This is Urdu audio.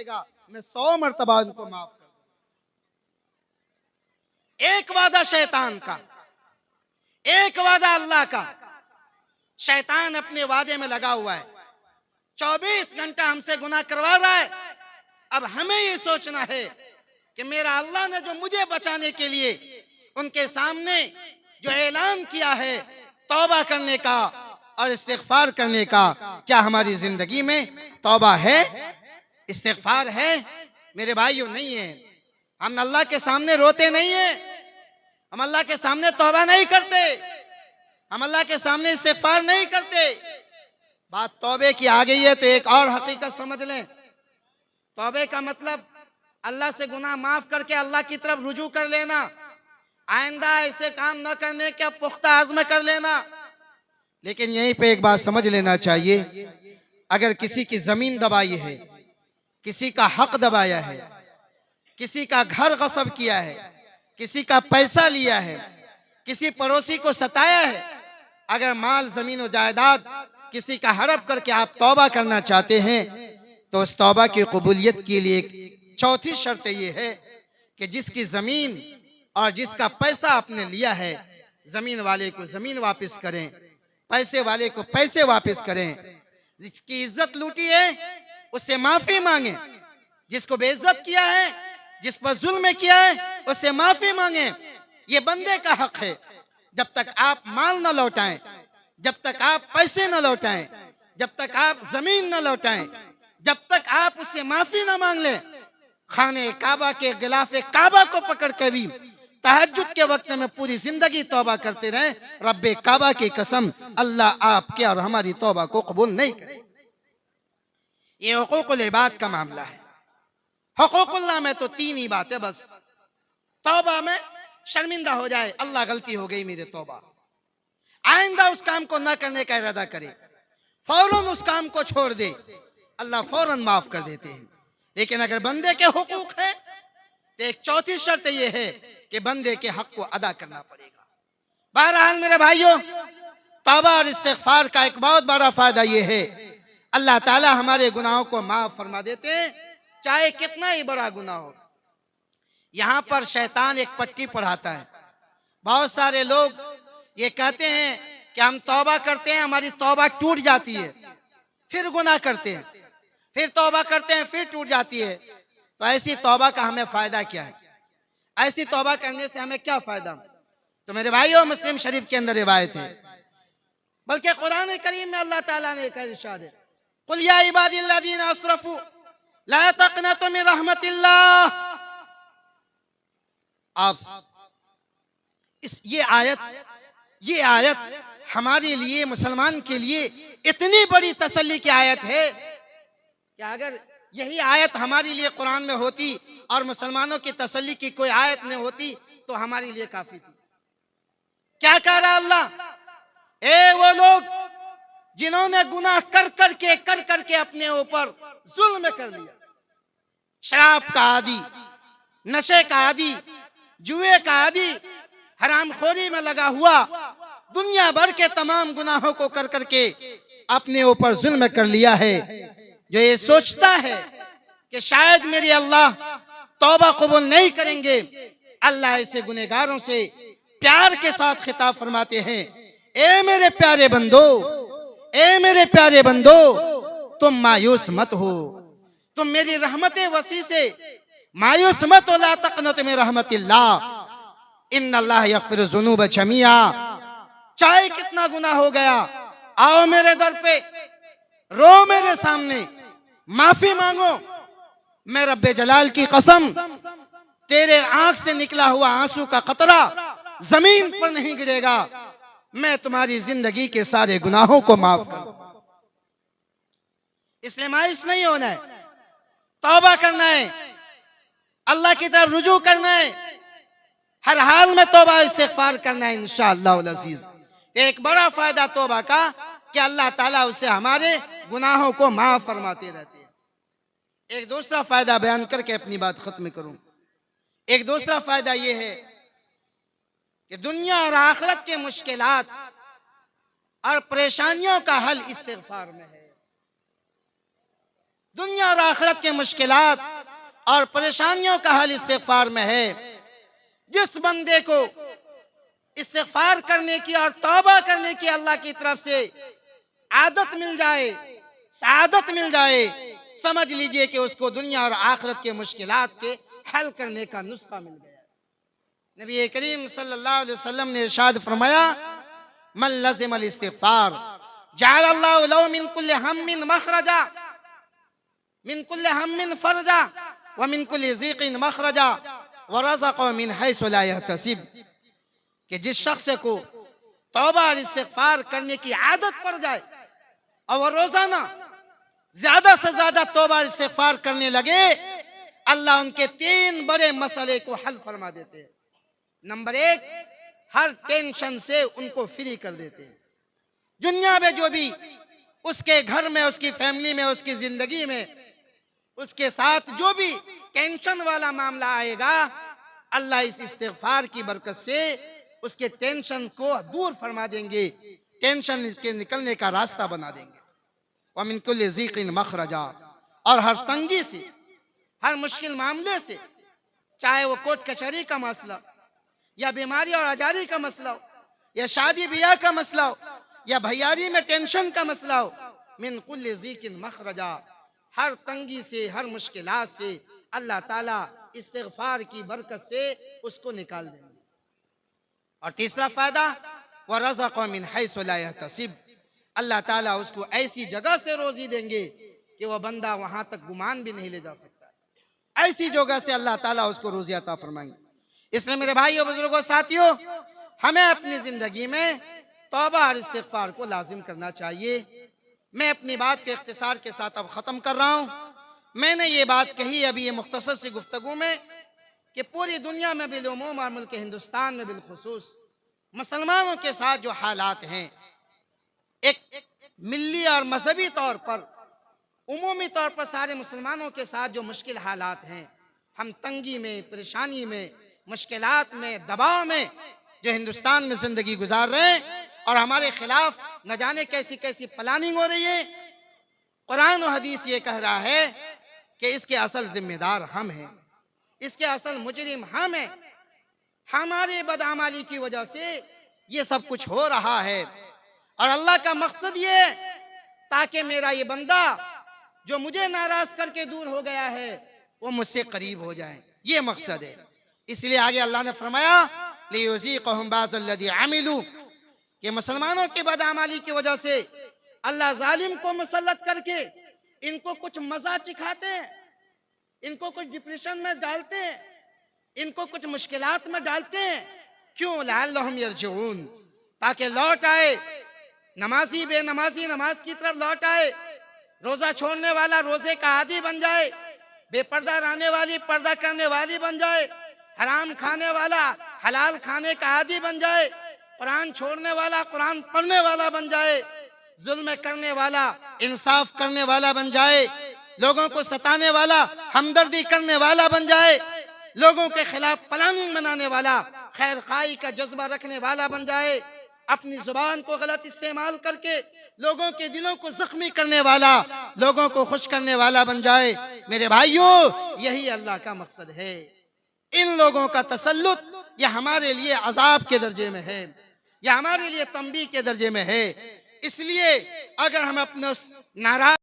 کرے گا میں 100 مرتبہ ان کو معاف کر دوں۔ ایک وعدہ شیطان کا، ایک وعدہ اللہ کا۔ شیطان اپنے وعدے میں لگا ہوا ہے، 24 گھنٹہ ہم سے گناہ کروا رہا ہے۔ اب ہمیں یہ سوچنا ہے کہ میرا اللہ نے جو مجھے بچانے کے لیے ان کے سامنے جو اعلان کیا ہے توبہ کرنے کا اور استغفار کرنے کا، کیا ہماری زندگی میں توبہ ہے، استغفار ہے؟ میرے بھائیوں نہیں ہے۔ ہم اللہ کے سامنے روتے نہیں ہیں، ہم اللہ کے سامنے توبہ نہیں کرتے، ہم اللہ کے سامنے استغفار نہیں کرتے۔ بات توبے کی آ گئی ہے تو ایک اور حقیقت سمجھ لیں۔ توبے کا مطلب اللہ سے گناہ معاف کر کے اللہ کی طرف رجوع کر لینا، آئندہ ایسے کام نہ کرنے کا پختہ عزم کر لینا۔ لیکن یہیں پہ ایک بات سمجھ لینا چاہیے، اگر کسی کی زمین دبائی ہے، کسی کا حق دبایا ہے، کسی کا گھر غصب کیا ہے، کسی کا پیسہ لیا ہے، کسی پڑوسی کو ستایا ہے، اگر مال زمین و جائیداد کسی کا ہڑپ کر کے آپ توبہ کرنا چاہتے ہیں تو اس توبہ کی قبولیت کے لیے ایک چوتھی شرط یہ ہے کہ جس کی زمین اور جس کا پیسہ آپ نے لیا ہے، زمین والے کو زمین واپس کریں، پیسے والے کو پیسے واپس کریں، جس کی عزت لوٹی ہے اس سے معافی مانگیں، جس کو بے عزت کیا ہے، جس پر ظلم کیا ہے اس سے معافی مانگیں۔ یہ بندے کا حق ہے۔ جب تک آپ مال نہ لوٹائیں، جب تک آپ پیسے نہ لوٹائیں، جب تک آپ زمین نہ لوٹائیں، جب تک آپ اس سے معافی نہ مانگ لیں، خانہ کعبہ کے غلاف کعبہ کو پکڑ کے بھی تہجد کے وقت میں پوری زندگی توبہ کرتے رہیں، رب کعبہ کی قسم اللہ آپ کے اور ہماری توبہ کو قبول نہیں کرے۔ یہ حقوق العباد کا معاملہ ہے۔ حقوق اللہ میں تو 3 ہی باتیں بس۔ توبہ میں شرمندہ ہو جائے، اللہ غلطی ہو گئی میرے توبہ، آئندہ اس کام کو نہ کرنے کا ارادہ کرے، فوراً اس کام کو چھوڑ دے، اللہ فوراً معاف کر دیتے ہیں۔ لیکن اگر بندے کے حقوق ہیں تو ایک چوتھی شرط یہ ہے کہ بندے کے حق کو ادا کرنا پڑے گا۔ بہرحال میرے بھائیوں، توبہ اور استغفار کا ایک بہت بڑا فائدہ یہ ہے، اللہ تعالی ہمارے گناہوں کو معاف فرما دیتے ہیں، چاہے کتنا ہی بڑا گناہ ہو۔ یہاں پر شیطان ایک پٹی پڑھاتا ہے۔ بہت سارے لوگ یہ کہتے ہیں کہ ہم توبہ کرتے ہیں، ہماری توبہ ٹوٹ جاتی ہے، پھر گناہ کرتے ہیں، پھر توبہ کرتے ہیں، پھر ٹوٹ جاتی ہے۔ تو ایسی توبہ کا ہمیں فائدہ کیا ہے؟ ایسی توبہ کرنے سے ہمیں کیا فائدہ؟ تو میرے بھائیوں، مسلم شریف کے اندر روایت ہے، بلکہ قرآن کریم میں اللہ تعالیٰ نے ایک ارشاد ہے، قُلْ يَا عِبَادِ الَّذِينَ أَسْرَفُوا لَا تَقْنَطُوا مِن رَحْمَتِ اللَّهِ۔ آپ یہ آیت ہمارے لیے، مسلمان کے لیے اتنی بڑی تسلی کی آیت ہے کہ اگر یہی آیت ہمارے لیے قرآن میں ہوتی اور مسلمانوں کی تسلی کی کوئی آیت نہیں ہوتی تو ہمارے لیے کافی تھی۔ کیا کہہ رہا اللہ؟ اے وہ لوگ جنہوں نے گناہ کر کر کے اپنے اوپر ظلم کر لیا، شراب کا عادی، نشے کا عادی، جوئے کا عادی، حرام خوری میں لگا ہوا، دنیا بھر کے تمام گناہوں کو کر کے اپنے اوپر ظلم کر لیا ہے، جو یہ سوچتا ہے کہ شاید میرے اللہ توبہ قبول نہیں کریں گے، اللہ ایسے گنہگاروں سے پیار کے ساتھ خطاب فرماتے ہیں، اے میرے پیارے بندو، اے میرے پیارے بندو، تم مایوس مت ہو، تم میری رحمت وسیع سے مایوس مت ہو، لا تقنطوا من رحمت اللہ، ان اللہ یغفر الذنوب جمیعا۔ چاہے کتنا گناہ ہو گیا، آؤ میرے در پہ، رو میرے سامنے، معافی مانگو، میں رب جلال کی قسم تیرے آنکھ سے نکلا ہوا آنسو کا قطرہ زمین پر نہیں گرے گا، میں تمہاری زندگی کے سارے گناہوں کو معاف کروں۔ اس لیے مایوس نہیں ہونا ہے، توبہ کرنا ہے، اللہ کی طرف رجوع کرنا ہے، ہر حال میں توبہ استغفار کرنا ہے انشاءاللہ العزیز۔ ایک بڑا فائدہ توبہ کا کہ اللہ تعالیٰ اسے ہمارے گناہوں کو معاف فرماتے رہتے ہیں۔ ایک دوسرا فائدہ بیان کر کے اپنی بات ختم کروں۔ ایک دوسرا فائدہ یہ ہے کہ دنیا اور آخرت کے مشکلات اور پریشانیوں کا حل استغفار میں ہے۔ دنیا اور آخرت کے مشکلات اور پریشانیوں کا حل استغفار میں ہے۔ جس بندے کو استغفار کرنے کی اور توبہ کرنے کی اللہ کی طرف سے عادت مل جائے، سعادت مل جائے، سمجھ لیجئے کہ اس کو دنیا اور آخرت کے مشکلات کے حل کرنے کا نسخہ مل گیا۔ نبی کریم صلی اللہ علیہ وسلم نے ارشاد فرمایا، من لزم الاستغفار جعل اللہ له من كل هم مخرجا، من كل هم فرجا، ومن كل ضيق مخرجا، ورزقه من حيث لا يحتسب۔ کہ جس شخص کو توبہ اور استغفار کرنے کی عادت پڑ جائے اور وہ روزانہ زیادہ سے زیادہ توبہ اور استغفار کرنے لگے، اللہ ان کے 3 بڑے مسئلے کو حل فرما دیتے ہیں۔ نمبر 1، ہر ٹینشن سے ان کو فری کر دیتے ہیں۔ دنیا میں جو بھی اس کے گھر میں، اس کی فیملی میں، اس کی زندگی میں اس کے ساتھ جو بھی ٹینشن والا معاملہ آئے گا، اللہ اس استغفار کی برکت سے اس کے ٹینشن کو دور فرما دیں گے، ٹینشن کے نکلنے کا راستہ بنا دیں گے۔ وَمِن كُلِّ ضِيقٍ مَخْرَجًا، اور ہر تنگی سے، ہر مشکل معاملے سے، چاہے وہ کورٹ کچہری کا مسئلہ، یا بیماری اور اجاری کا مسئلہ ہو، یا شادی بیاہ کا مسئلہ ہو، یا بھائیاری میں ٹینشن کا مسئلہ ہو، من كُلِّ ضِيقٍ مَخْرَجًا، ہر تنگی سے، ہر مشکلات سے اللہ تعالیٰ استغفار کی برکت سے اس کو نکال دیں گے۔ اور تیسرا فائدہ، وَرَزَقَهُ مِنْ حَيْثُ لَا يَحْتَسِبُ، اللہ تعالیٰ اس کو ایسی جگہ سے روزی دیں گے کہ وہ بندہ وہاں تک گمان بھی نہیں لے جا سکتا، ایسی جگہ سے اللہ تعالیٰ اس کو روزی عطا فرمائیں گے۔ اس لیے میرے بھائیوں، بزرگوں، ساتھیوں، ہمیں اپنی زندگی میں توبہ اور استغفار کو لازم کرنا چاہیے۔ میں اپنی بات کے اختصار کے ساتھ اب ختم کر رہا ہوں۔ میں نے یہ بات کہی ابھی یہ مختصر سی گفتگو میں کہ پوری دنیا میں بالعموم اور ملک ہندوستان میں بالخصوص مسلمانوں کے ساتھ جو حالات ہیں، ایک ملی اور مذہبی طور پر، عمومی طور پر سارے مسلمانوں کے ساتھ جو مشکل حالات ہیں، ہم تنگی میں، پریشانی میں، مشکلات میں، دباؤ میں جو ہندوستان میں زندگی گزار رہے ہیں، اور ہمارے خلاف نہ جانے کیسی کیسی پلاننگ ہو رہی ہے، قرآن و حدیث یہ کہہ رہا ہے کہ اس کے اصل ذمہ دار ہم ہیں، اس کے اصل مجرم ہم ہیں۔ ہماری بدعمالی کی وجہ سے یہ سب کچھ ہو رہا ہے، اور اللہ کا مقصد یہ ہے تاکہ میرا یہ بندہ جو مجھے ناراض کر کے دور ہو گیا ہے وہ مجھ سے قریب ہو جائے، یہ مقصد ہے۔ اس لیے آگے اللہ نے فرمایا لِيُذِيقَهُمْ بَعْضَ الَّذِي عَمِلُوا، کہ مسلمانوں کی بدعمالی کی وجہ سے اللہ ظالم کو مسلط کر کے ان کو کچھ مزہ چکھاتے ہیں، ان کو کچھ ڈپریشن میں ڈالتے ہیں، ان کو کچھ مشکلات میں ڈالتے ہیں۔ کیوں؟ لَعَلَّهُمْ يَرْجِعُونَ، تاکہ لوٹ آئے، نمازی بے نمازی نماز کی طرف لوٹ آئے، روزہ چھوڑنے والا روزے کا عادی بن جائے، بے پردہ رہنے والی پردہ کرنے والی بن جائے، حرام کھانے والا حلال کھانے کا عادی بن جائے، قرآن چھوڑنے والا قرآن پڑھنے والا بن جائے، ظلم کرنے والا انصاف کرنے والا بن جائے، لوگوں کو ستانے والا ہمدردی کرنے والا بن جائے، لوگوں کے خلاف پلاننگ بنانے والا خیر خواہی کا جذبہ رکھنے والا بن جائے، اپنی زبان کو غلط استعمال کر کے لوگوں کے دلوں کو زخمی کرنے والا، لوگوں کو خوش کرنے والا بن جائے۔ میرے بھائیوں، یہی اللہ کا مقصد ہے۔ ان لوگوں کا تسلط یہ ہمارے لیے عذاب کے درجے میں ہے، یہ ہمارے لیے تنبیہ کے درجے میں ہے۔ اس لیے اگر ہم اپنے اس ناراض